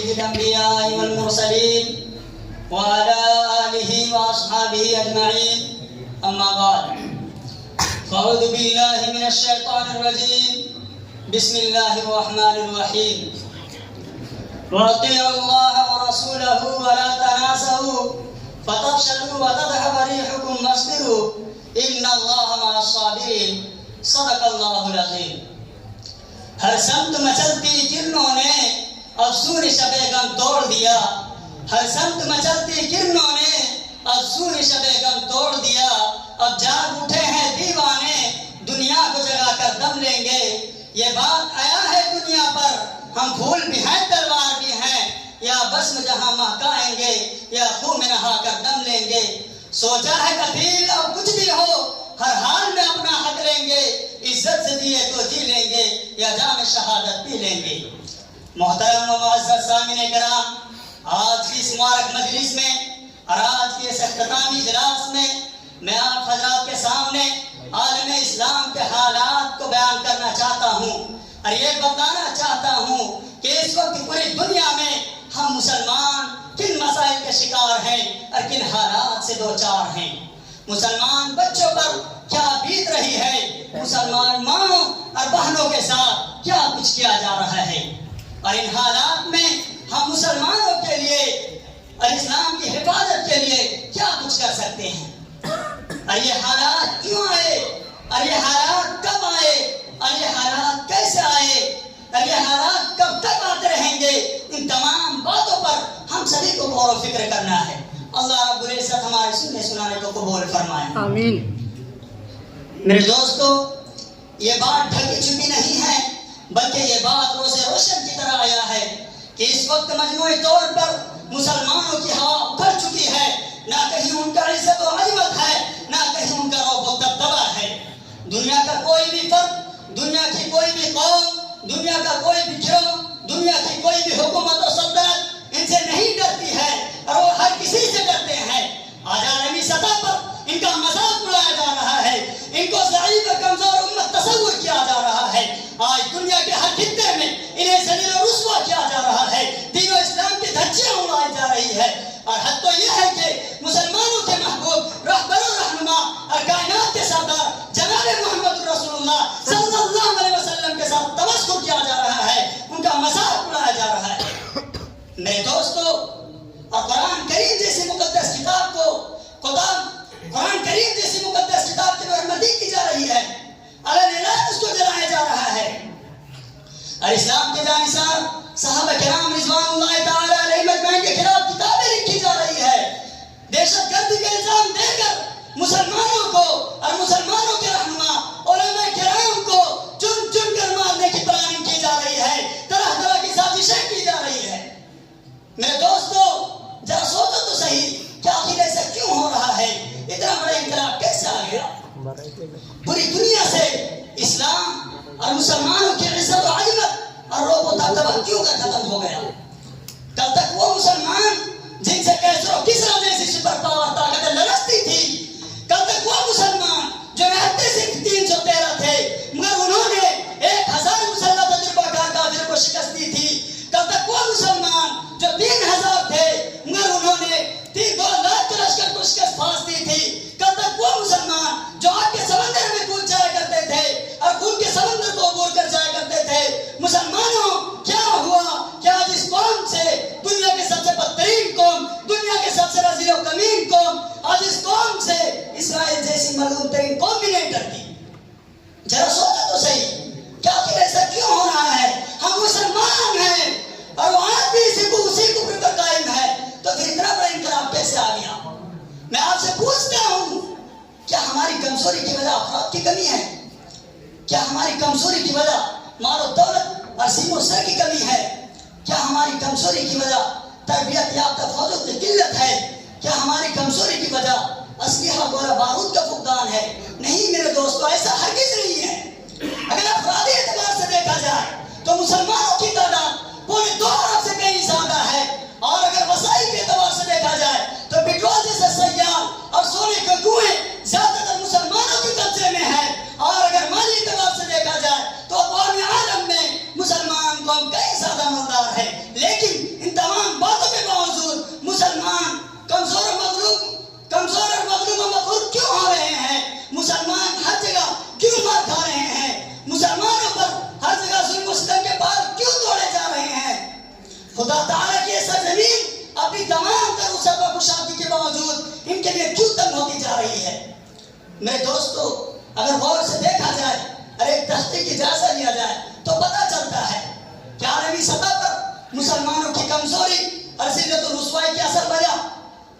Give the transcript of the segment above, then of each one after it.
سيد الأنبياء والمرسلين وعلى آله وأصحابه أجمعين أما بعد فأعوذ بالله من الشيطان الرجيم بسم الله الرحمن الرحيم وأطيعوا الله ورسوله ولا تنازعوا فتفشلوا وتذهب ريحكم واصبروا إن الله مع الصابرين صدق اللہ العظیم. ہر سمت مچلتی کرنوں نے افسون شب غم توڑ دیا. ہر سمت مچلتی کرنوں نے افسون شب غم توڑ دیا. اب جاگ اٹھے ہیں دیوانے دنیا کو جگا کر دم لیں گے. یہ بات آیا ہے دنیا پر ہم پھول بھی ہیں تلوار بھی ہیں. یا بسم جہاں مہکائیں گے یا خون میں نہا کر دم لیں گے. سوچا ہے کفیل اب کچھ بھی ہو ہر حال میں اپنا حق لیں گے. عزت سے دیے تو جی لیں گے یا جام شہادت پی لیں گے. محترم و معزز سامعین کرام، آج کی اس مبارک مجلس میں اور آج کے اس اختتامی اجلاس میں آپ حضرات کے سامنے عالم اسلام کے حالات کو بیان کرنا چاہتا ہوں اور یہ بتانا چاہتا ہوں کہ اس وقت پوری دنیا میں ہم مسلمان کن مسائل کے شکار ہیں اور کن حالات سے دوچار ہیں. مسلمان بچوں پر کیا بیت رہی ہے، مسلمان ماں اور بہنوں کے ساتھ کیا کچھ کیا جا رہا ہے، اور ان حالات میں ہم مسلمانوں کے لیے اور اسلام کی حفاظت کے لیے کیا کچھ کر سکتے ہیں. اور یہ حالات کیوں آئے اور یہ حالات کب آئے اور یہ حالات کیسے آئے اور یہ حالات کب تک آتے رہیں گے، ان تمام باتوں پر ہم سبھی کو غور و فکر کرنا ہے. اللہ رب العزت ہمارے سننے سنانے کو قبول فرمائے. آمین. میرے دوستو، یہ بات ڈھکی چھپی نہیں ہے بلکہ یہ بات روز روشن کی طرح آیا ہے کہ اس وقت مجموعی طور پر مسلمانوں کی ہوا اکھڑ چکی ہے. نہ کہیں ان کا عزت و عظمت ہے نہ کہیں ان کا رعب و دبدبہ ہے. دنیا کا کوئی بھی فرد، دنیا کی کوئی بھی قوم، دنیا کا کوئی بھی گروہ، دنیا کی کوئی بھی حکومت و سلطنت ان سے نہیں ڈرتی ہے اور وہ ہر کسی سے ڈرتے ہیں. آج عالمی سطح پر ان کا مذاق اڑایا جا رہا ہے، ان کو ضعیف و کمزور امت تصور کیا جا رہا ہے. آج دنیا کے ہر خطے میں انہیں ذلیل و رسوا کیا جا رہا ہے. دین و اسلام کی دھجیاں اڑائی جا رہی ہے. اور حد تو یہ ہے کہ مسلمانوں کے محبوب رہبر و رہنما اور کائنات کے سردار جناب محمد رسول اللہ صلی اللہ علیہ وسلم کے ساتھ تمسخر کیا جا رہا ہے، ان کا مذاق اڑایا جا رہا ہے. میرے دوستو، اور قرآن کریم جیسی مقدس کتاب کو قرآن کریم جیسی مقدس کتاب کی برآمدی کی جا رہی ہے، اعلان اس کو جلایا جا رہا ہے. اور اسلام کے جانشین صحابہ کرام رضوان اللہ تعالی علیہم اجمعین کے خلاف کتابیں لکھی جا رہی ہے. دہشت گردی کا الزام دے کر مسلمانوں کو اور مسلمانوں کے رہنما علماء کرام کو چن چن کر مارنے کی پلاننگ کی جا رہی ہے، طرح طرح کی سازشیں کی جا رہی ہے. میرے دوستو، ذرا سوچو تو صحیح کہ آخر ایسا کیوں ہو رہا ہے؟ اتنا بڑا انقلاب کیسے آ گیا؟ پوری دنیا سے اسلام اور مسلمانوں کی عزت و عظمت اور رعب و دبدبہ کیوں کر ختم ہو گیا؟ کل تک وہ مسلمان جن سے کیسر و کسرا جیسی سپر پاور طاقتیں لڑستی تھی، کل تک وہ مسلمان جو رہتے سے 313 تھے مگر انہوں نے 1000 مسلح تجربہ کار کافر کو شکست دی تھی. کل تک وہ مسلمان جو 3000 تھے مگر انہوں نے 2 لاکھ لشکر کو شکست پھانس دی تھی. کل تک وہ مسلمان جو آگ کے سمندر میں کود جایا کرتے تھے اور خون کے سمندر کو عبور کر جایا کرتے تھے. مسلمانوں، کیا ہوا کہ آج اس قوم سے، دنیا کے سب سے بدترین قوم، دنیا کے سب سے رذیل و کمین قوم، آج اس قوم سے اسرائیل جیسی مظلوم ترین قوم بھی نہیں ڈرتی؟ ذرا سوچو تو صحیح کہ آخر ایسا کیوں ہو رہا ہے؟ ہم مسلمان ہیں اور وہ آج بھی اسی کفر پر قائم ہے، تو پھر اتنا بڑا انقلاب کیسے آ گیا؟ میں آپ سے پوچھتا ہوں، کیا ہماری کمزوری کی وجہ افراد کی کمی ہے؟ کیا ہماری کمزوری کی وجہ مال و دولت اور سیم و سر کی کمی ہے؟ کیا ہماری کمزوری کی وجہ تربیت یافتہ فوجوں کی قلت ہے؟ کیا ہماری کمزوری کی وجہ اسلحہ گولہ بارود کا فقدان ہے؟ نہیں میرے دوستو، ایسا ہرگز نہیں ہے. اگر افرادی اعتبار سے دیکھا جائے تو مسلمانوں کی تعداد پورے 2 ارب سے کہیں زیادہ ہے، اور اگر وسائل کے اعتبار سے دیکھا جائے تو پیٹرول جیسے سیال اور سونے کے کنویں زیادہ تر مسلمانوں کے قبضے میں ہے، اور اگر مالی اعتبار سے دیکھا جائے تو اقوام عالم میں مسلمان قوم کئی زیادہ مالدار ہے. لیکن ان اپنی تمام تر وسعت و کشادگی کے باوجود ان کے لیے کیوں تنگ ہوتی جا رہی ہے؟ میرے دوستو، اگر غور سے دیکھا جائے اور ایک تحقیقی جائزہ لیا جائے تو پتہ چلتا ہے کہ عالمی سطح پر مسلمانوں کی کمزوری اور ذلت و رسوائی کی اصل وجہ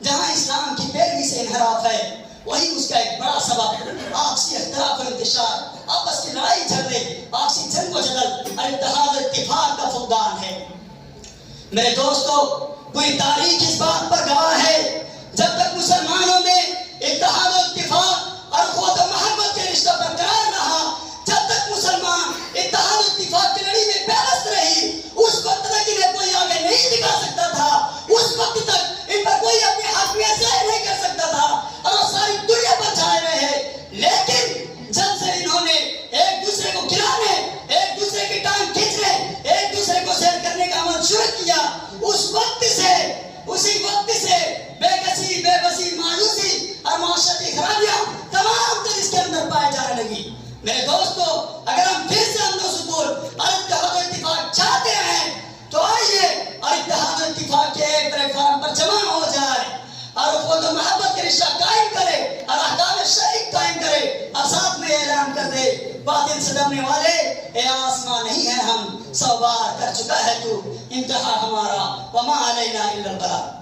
جہاں اسلام کی پیروی سے انحراف ہے، وہی اس کا ایک بڑا سبب آپسی اختلاف و انتشار، آپس کی لڑائی جھگڑے، آپسی جنگ و جدل اور اتحاد و اتفاق کا فقدان ہے۔ میرے دوستو، پوری تاریخ اس بات پر گواہ ہے، جب تک مسلمانوں میں اتحاد و اتفاق اور قوت و محبت کے رشتہ برقرار رہا، جب تک مسلمان اتحاد و اتفاق کی لڑی میں پیوست رہی، اس وقت تک انہیں کوئی آگے نہیں دکھا سکتا تھا، اس وقت تک ان پر کوئی اپنی حاکمیت ظاہر نہیں کر سکتا تھا اور وہ ساری دنیا پر چھائے رہے۔ لیکن جب سے انہوں نے ایک دوسرے کو گرانے، ایک دوسرے کی ٹانگ کھینچنے، ایک دوسرے کو سیر کرنے کا عمل شروع کیا، اسی وقت سے بے کسی، بے بسی، مایوسی اور معاشرتی خرابیاں تمام تر اس کے اندر پائے جانے لگی۔ میرے دوستو، اگر ہم پھر سے امن و سکون اور اتحاد و اتفاق چاہتے ہیں تو آئیے اور اتحاد و اتفاق کے ایک پلیٹ فارم پر جمع ہو جائے اور قوت و محبت کے رشتہ قائم کرے اور احکام شریعت قائم کرے اور ساتھ میں اعلان کر دے، باطل سے ڈرنے والے، اے آسمان نہیں ہے ہم، 100 بار کر چکا ہے تو، انتہا ہمارا، وما علینا الا البلاغ۔